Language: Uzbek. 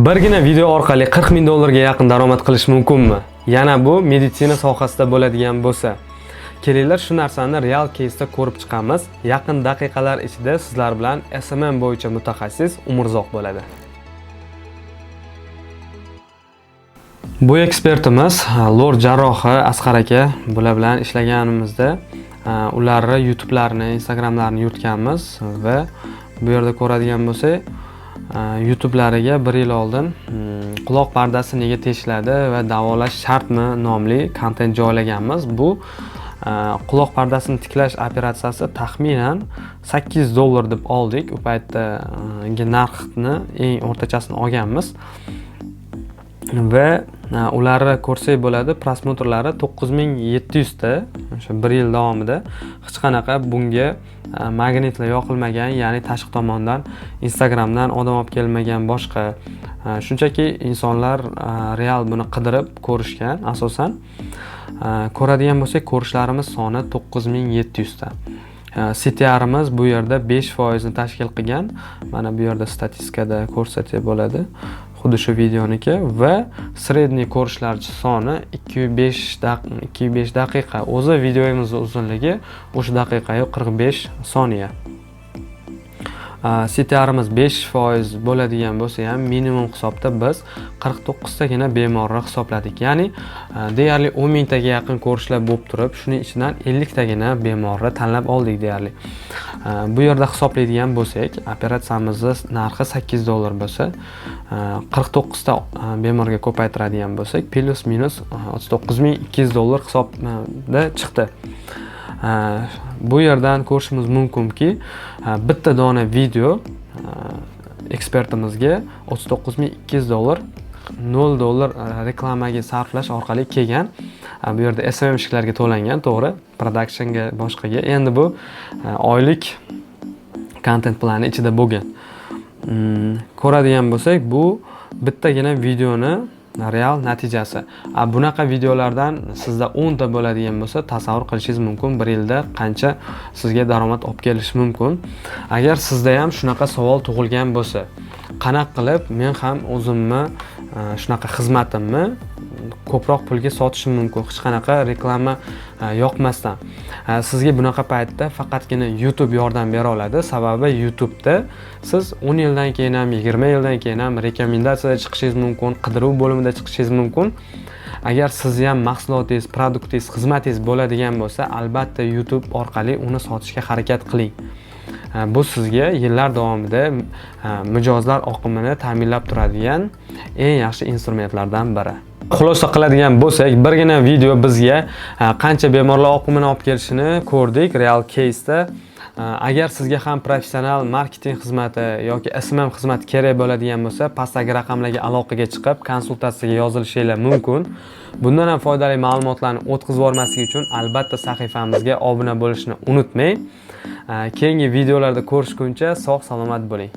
Birgina video orqali 40 ming dollarga yaqin daromad qilish mumkinmi? Yana bu meditsina sohasida bo'ladigan bo'lsa. Kelinglar shu narsani real case'da ko'rib chiqamiz. Yaqin daqiqalar ichida sizlar bilan SMM bo'yicha mutaxassis Umurzoq bo'ladi. Bu ekspertimiz lor jarrohi Asqar aka. Bular bilan ishlaganimizda ularni YouTube'larini, Instagram'larini yuritganmiz va bu yerda ko'radigan bo'lsak, YouTube'lariga 1 yil oldin quloq pardasi nega teshiladi va davolash shartmi nomli kontent joylaganmiz. Bu quloq pardasini tiklash operatsiyasi taxminan 8 dollar deb oldik. U paytda narxni eng o'rtachasini olganmiz. Va ularni ko'rsak bo'ladi, prosmotrlari 9700 ta o'sha 1 yil davomida hech qanaqa bunga magnitlar yoqilmagan, ya'ni tashqi tomondan Instagramdan odam olib kelmagan, boshqa shunchaki insonlar real buni qidirib ko'rishgan. Asosan ko'radigan bo'lsak, ko'rishlarimiz soni 9700 ta. CTR'imiz bu yerda 5% ni tashkil qilgan. Mana bu yerda statistikada ko'rsatib bo'ladi. Xuddi shu videoniki va sredniy ko'rishlar soni 205 daqiqa. O'zi videomizning uzunligi o'sha daqiqaga 45 soniya. CTR'imiz 5% bo'ladigan bo'lsa ham minimum hisobda biz 49 tagina bemorni hisobladik. Ya'ni deyarli 10 mingtaga yaqin ko'rishlar bo'lib turib, shuning ichidan 50 tagina bemorni tanlab oldik deyarli. Bu yerda hisoblaydigan bo'lsak, operatsiyamizning narxi 8 dollar bo'lsa, 49 ta bemorga ko'paytiradigan bo'lsak, plus minus 39200 dollar hisobda chiqdi. Bu yerdan ko'rishimiz mumkinki, bitta dona video ekspertimizga 39200 dollar 0 dollar reklamaga sarflash orqali kelgan. Bu yerda SMM ishlarga to'langan, to'g'ri, productionga, boshqaga. Endi bu oylik content plani ichida bo'lgan. Ko'radigan bo'lsak, bu bittagina videoni real natijasi. Bunaqa videolardan sizda 10 ta bo'ladigan bo'lsa, tasavvur qilishingiz mumkin, 1 yilda qancha sizga daromad olib kelishi mumkin. Agar sizda ham shunaqa savol tug'ilgan bo'lsa, qanaqa qilib men ham o'zimni shunaqa xizmatimni ko'proq pulga sotishim mumkin, hech qanaqa reklama yoqmasdan. Sizga bunaqa paytda faqatgina YouTube yordam bera oladi. Sababi YouTube'da siz 10 yildan keyin ham, 20 yildan keyin ham rekomendatsiyada chiqishingiz mumkin, qidiruv bo'limida chiqishingiz mumkin. Agar sizni ham mahsulotingiz, produktingiz, xizmatingiz bo'ladigan bo'lsa, albatta YouTube orqali uni sotishga harakat qiling. Bu sizga yillar davomida mijozlar oqimini ta'minlab turadigan eng yaxshi instrumentlardan biri. Xulosa qiladigan bo'lsak, birgina video bizga qancha bemorlar oqimini olib kelishini ko'rdik real case'da. Agar sizga ham professional marketing xizmati yoki SMM xizmati kerak bo'ladigan bo'lsa, pastdagi raqamlarga aloqaga chiqib, konsultatsiyaga yozilishingiz mumkin. Bundan ham foydali ma'lumotlarni o'tkazib olmaslik uchun albatta sahifamizga obuna bo'lishni unutmang. Keyingi videolarda ko'rishguncha sog' salomat bo'ling.